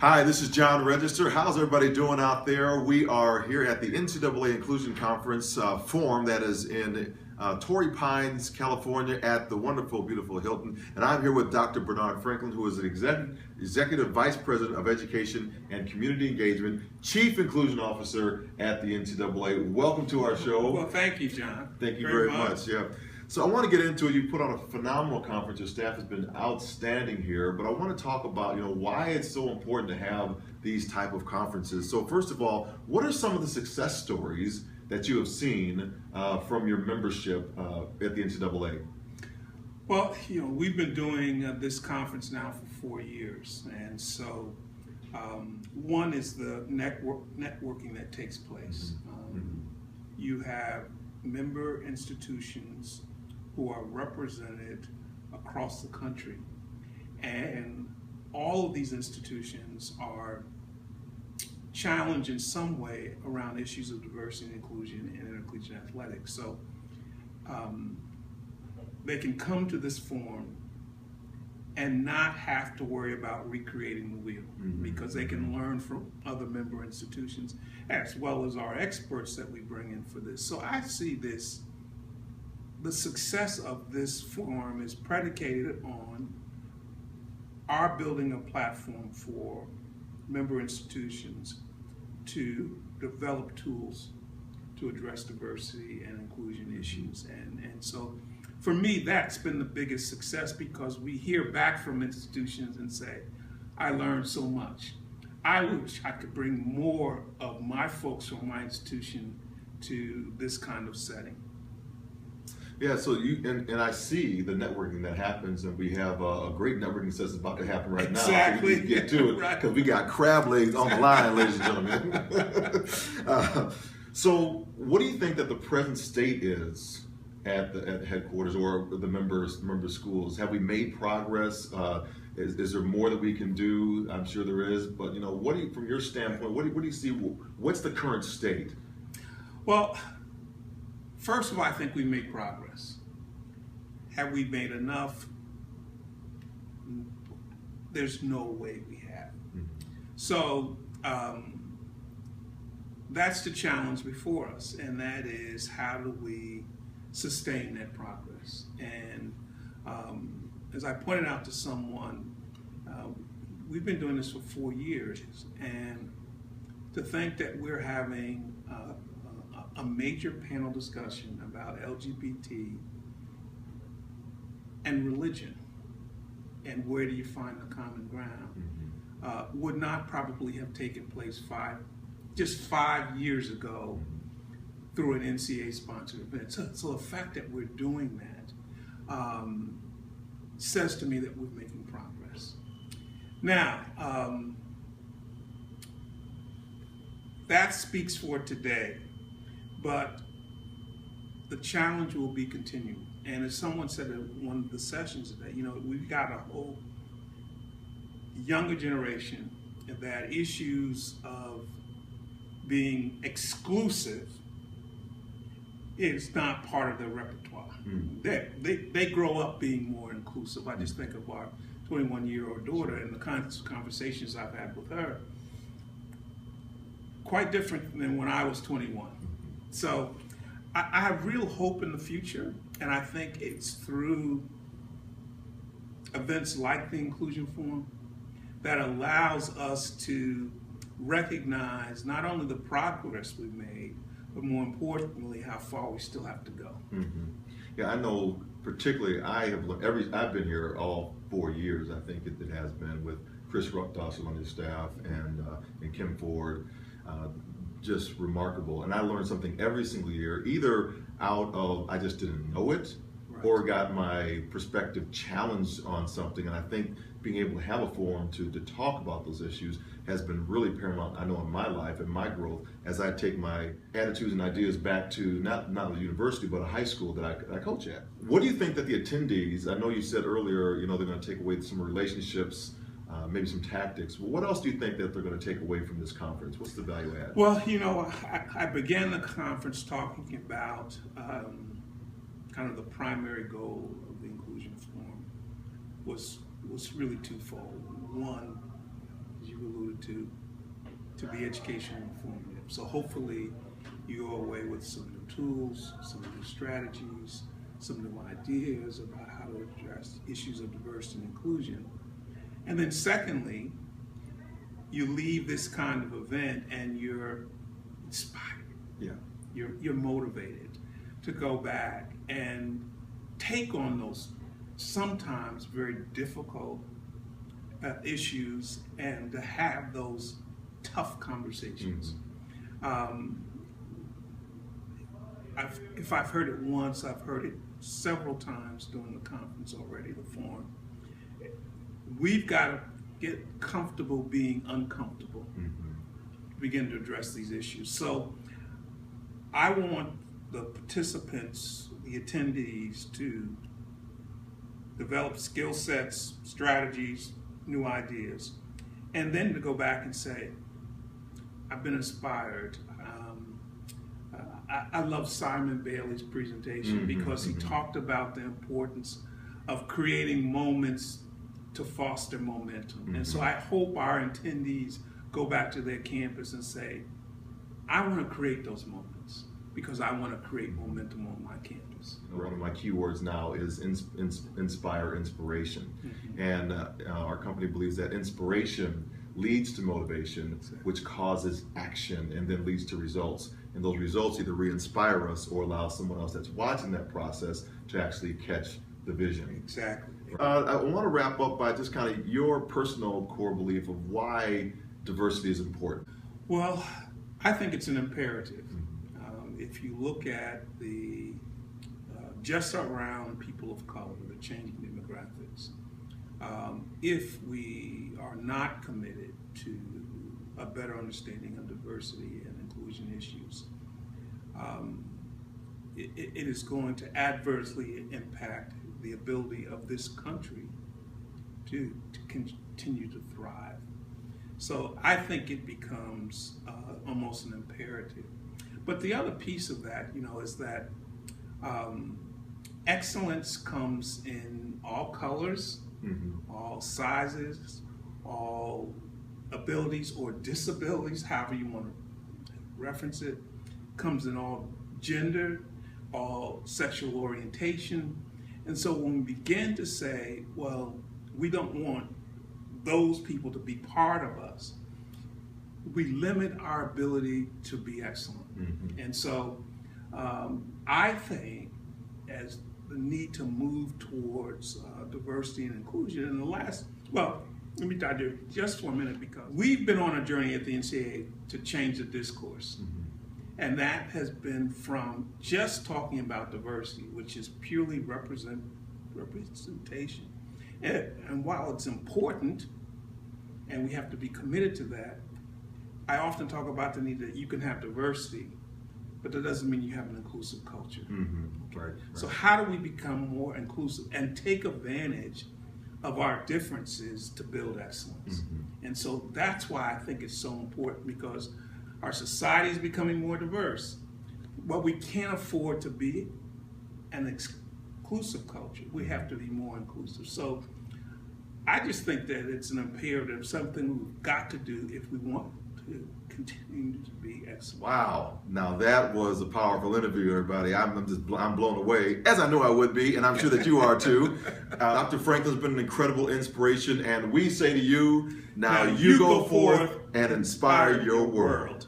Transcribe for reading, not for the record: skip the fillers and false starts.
Hi, this is John Register. How's everybody doing out there? We are here at the NCAA Inclusion Conference forum that is in Torrey Pines, California at the wonderful, beautiful Hilton. And I'm here with Dr. Bernard Franklin, who is an Executive Vice President of Education and Community Engagement, Chief Inclusion Officer at the NCAA. Welcome to our show. Well, thank you, John. Thank you very much. Yeah. So I want to get into it. You put on a phenomenal conference. Your staff has been outstanding here, but I want to talk about, why it's so important to have these type of conferences. So first of all, what are some of the success stories that you have seen from your membership at the NCAA? Well, we've been doing this conference now for 4 years, and so one is the networking that takes place. You have member institutions who are represented across the country, and all of these institutions are challenged in some way around issues of diversity and inclusion in intercollegiate athletics. So they can come to this forum and not have to worry about recreating the wheel, because they can learn from other member institutions as well as our experts that we bring in for this. So I see this, the success of this forum is predicated on our building a platform for member institutions to develop tools to address diversity and inclusion issues. And so for me, that's been the biggest success, because we hear back from institutions and say, I learned so much. I wish I could bring more of my folks from my institution to this kind of setting. Yeah, so and I see the networking that happens, and we have a great networking session about to happen right now. Exactly. So we can get to it, because we got crab legs on the line, ladies and gentlemen. So what do you think that the present state is at headquarters or the member schools? Have we made progress? Is there more that we can do? I'm sure there is, but what do you, from your standpoint, what do you see? What's the current state? Well, first of all, I think we made progress. Have we made enough? There's no way we have. So that's the challenge before us, and that is, how do we sustain that progress? And as I pointed out to someone, we've been doing this for 4 years, and to think that we're having a major panel discussion about LGBT and religion and where do you find the common ground would not probably have taken place just 5 years ago through an NCAA sponsored event. So the fact that we're doing that says to me that we're making progress. Now, that speaks for today, but the challenge will be continuing. And as someone said at one of the sessions today, we've got a whole younger generation that issues of being exclusive is not part of their repertoire. They grow up being more inclusive. I just think of our 21-year-old daughter and the kinds of conversations I've had with her. Quite different than when I was 21. So I have real hope in the future, and I think it's through events like the Inclusion Forum that allows us to recognize not only the progress we've made, but more importantly, how far we still have to go. Yeah, I know particularly I've been here all 4 years, I think it has been, with Chris Ruckdosser on his staff and Kim Ford. Just remarkable. And I learned something every single year, either out of I just didn't know it, or got my perspective challenged on something. And I think being able to have a forum to talk about those issues has been really paramount, I know, in my life and my growth, as I take my attitudes and ideas back to not a university, but a high school that I coach at. What do you think that the attendees, I know you said earlier, they're going to take away some relationships, maybe some tactics. What else do you think that they're going to take away from this conference? What's the value add? Well, I began the conference talking about kind of the primary goal of the Inclusion Forum was really twofold. One, as you you alluded to be educational and informative. So hopefully you go away with some new tools, some new strategies, some new ideas about how to address issues of diversity and inclusion. And then secondly, you leave this kind of event and you're inspired. Yeah. You're motivated to go back and take on those sometimes very difficult issues and to have those tough conversations. If I've heard it once, I've heard it several times during the conference already, the forum. We've got to get comfortable being uncomfortable, begin to address these issues. So I want the participants, the attendees, to develop skill sets, strategies, new ideas, and then to go back and say, I've been inspired. I love Simon Bailey's presentation because he talked about the importance of creating moments to foster momentum. And so I hope our attendees go back to their campus and say, I want to create those moments because I want to create momentum on my campus. One of my keywords now is inspire inspiration. And our company believes that inspiration leads to motivation, which causes action and then leads to results. And those results either re-inspire us or allow someone else that's watching that process to actually catch the vision. Exactly. I want to wrap up by just kind of your personal core belief of why diversity is important. Well, I think it's an imperative. If you look at the just around people of color, the changing demographics, if we are not committed to a better understanding of diversity and inclusion issues, it is going to adversely impact the ability of this country to continue to thrive. So I think it becomes almost an imperative. But the other piece of that, is that excellence comes in all colors, all sizes, all abilities or disabilities, however you want to reference it, comes in all gender, all sexual orientation. And so when we begin to say, well, we don't want those people to be part of us, we limit our ability to be excellent. And so I think as the need to move towards diversity and inclusion in the last, well, let me dive there just for a minute because we've been on a journey at the NCAA to change the discourse. And that has been from just talking about diversity, which is purely representation. And while it's important, and we have to be committed to that, I often talk about the need that you can have diversity, but that doesn't mean you have an inclusive culture. Right. So how do we become more inclusive and take advantage of our differences to build excellence? And so that's why I think it's so important, because our society is becoming more diverse, but we can't afford to be an exclusive culture. We have to be more inclusive. So I just think that it's an imperative, something we've got to do if we want to continue to be excellent. Wow, now that was a powerful interview, everybody. I'm blown away, as I know I would be, and I'm sure that you are too. Dr. Franklin's been an incredible inspiration, and we say to you, now you go forth and inspire your world.